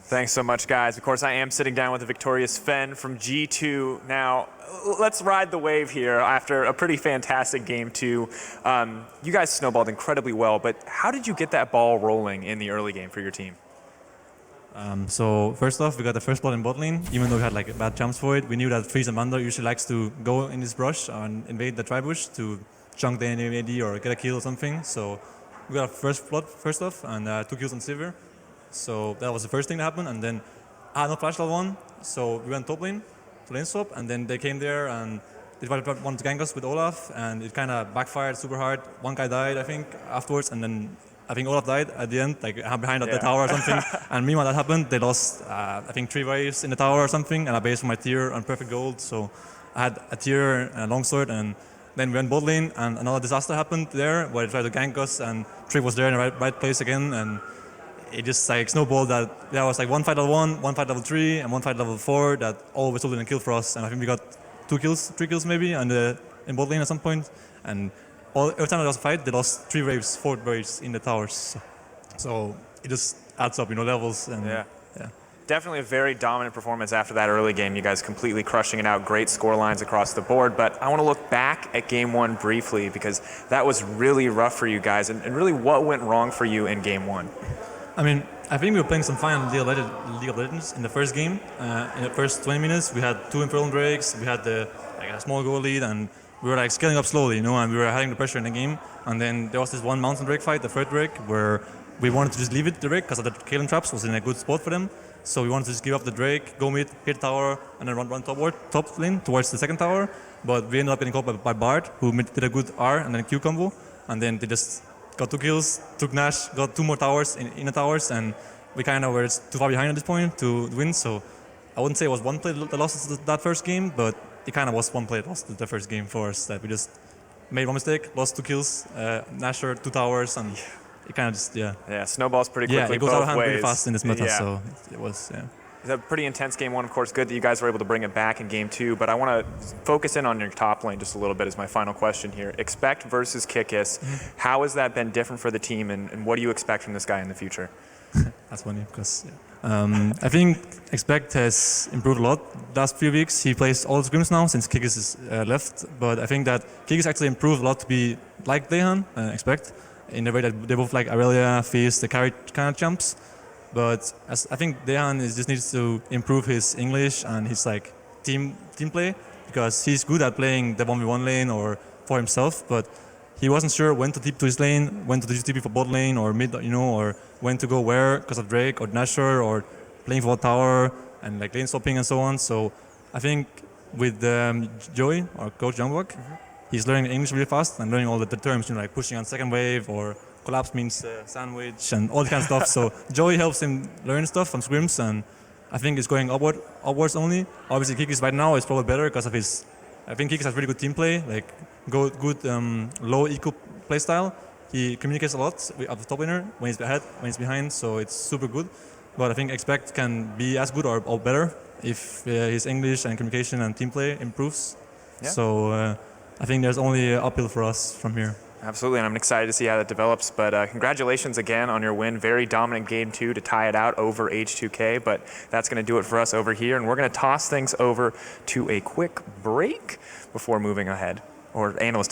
Thanks so much, guys. Of course, I am sitting down with the victorious Fen from G2. Now, let's ride the wave here after a pretty fantastic game two. You guys snowballed incredibly well, but how did you get that ball rolling in the early game for your team? So first off, we got the first blood in bot lane. Even though we had like bad jumps for it, we knew that Freeze and Mando usually likes to go in this brush and invade the tri-bush to chunk the enemy AD or get a kill or something. So we got our first blood first off and 2 kills on Sivir. So that was the first thing that happened, and then I had no flash level 1, so we went top lane to lane swap, and then they came there and they wanted to gank us with Olaf, and it kind of backfired super hard. One guy died, I think, afterwards, and then I think Olaf died at the end, like behind the tower or something. And meanwhile that happened, they lost, I think 3 waves in the tower or something, and I based my tier on perfect gold, so I had a tier and a longsword, and then we went bot lane, and another disaster happened there, where they tried to gank us, and Trick was there in the right place again, and it just like snowballed that there was like 1 fight level 1, 1 fight level 3, and 1 fight level 4 that all resulted in a kill for us. And I think we got 2 kills, 3 kills maybe in bot lane at some point. And every time there was a fight, they lost 3 waves, 4 waves in the towers. So it just adds up, levels. And yeah. Definitely a very dominant performance after that early game. You guys completely crushing it out, great score lines across the board. But I want to look back at game 1 briefly because that was really rough for you guys. And really what went wrong for you in game 1? I mean, I think we were playing some fine League of Legends in the first game. In the first 20 minutes, we had 2 Infernal Drakes, we had a small goal lead, and we were like scaling up slowly, and we were having the pressure in the game. And then there was this one Mountain Drake fight, the third Drake, where we wanted to just leave it the Drake because the Kaelin traps was in a good spot for them. So we wanted to just give up the Drake, go mid, hit the tower, and then run top lane towards the second tower. But we ended up getting caught by Bard, who did a good R and then Q combo, and then they just got 2 kills, took Nash, got 2 more towers in the towers, and we kind of were too far behind at this point to win. So I wouldn't say it was one play that lost that first game, but it kind of was one play that lost the first game for us. That we just made one mistake, lost 2 kills, Nasher 2 towers, and it kind of just Yeah, snowballs pretty quickly. Yeah, it goes out of hand really fast in this meta. Yeah. So it was It's a pretty intense game 1, of course. Good that you guys were able to bring it back in game 2, but I want to focus in on your top lane just a little bit as my final question here. Expect versus Kikis. How has that been different for the team, and what do you expect from this guy in the future? That's funny because I think Expect has improved a lot. Last few weeks he plays all the scrims now since Kikis is left, but I think that Kikis actually improved a lot to be like Dehan, Expect, in the way that they both like Aurelia, Fizz, the carry kind of champs. But I think Dehan just needs to improve his English and his team play, because he's good at playing the 1v1 lane or for himself, but he wasn't sure when to TP to his lane, when to do TP for bot lane or mid, or when to go where because of Drake or Nasher or playing for tower and lane swapping and so on. So I think with Joey, or Coach Youngblock, he's learning English really fast and learning all the terms, like pushing on second wave or collapse means sandwich and all that kind of stuff. So Joey helps him learn stuff from scrims, and I think it's going upwards only. Obviously Kikis right now is probably better because of his, I think Kikis has really good team play, good low eco play style. He communicates a lot with the top laner when he's ahead, when he's behind, so it's super good. But I think Expect can be as good or better if his English and communication and team play improves. Yeah. So I think there's only uphill for us from here. Absolutely, and I'm excited to see how that develops. But congratulations again on your win. Very dominant game 2 to tie it out over H2K. But that's going to do it for us over here. And we're going to toss things over to a quick break before moving ahead. Or analyst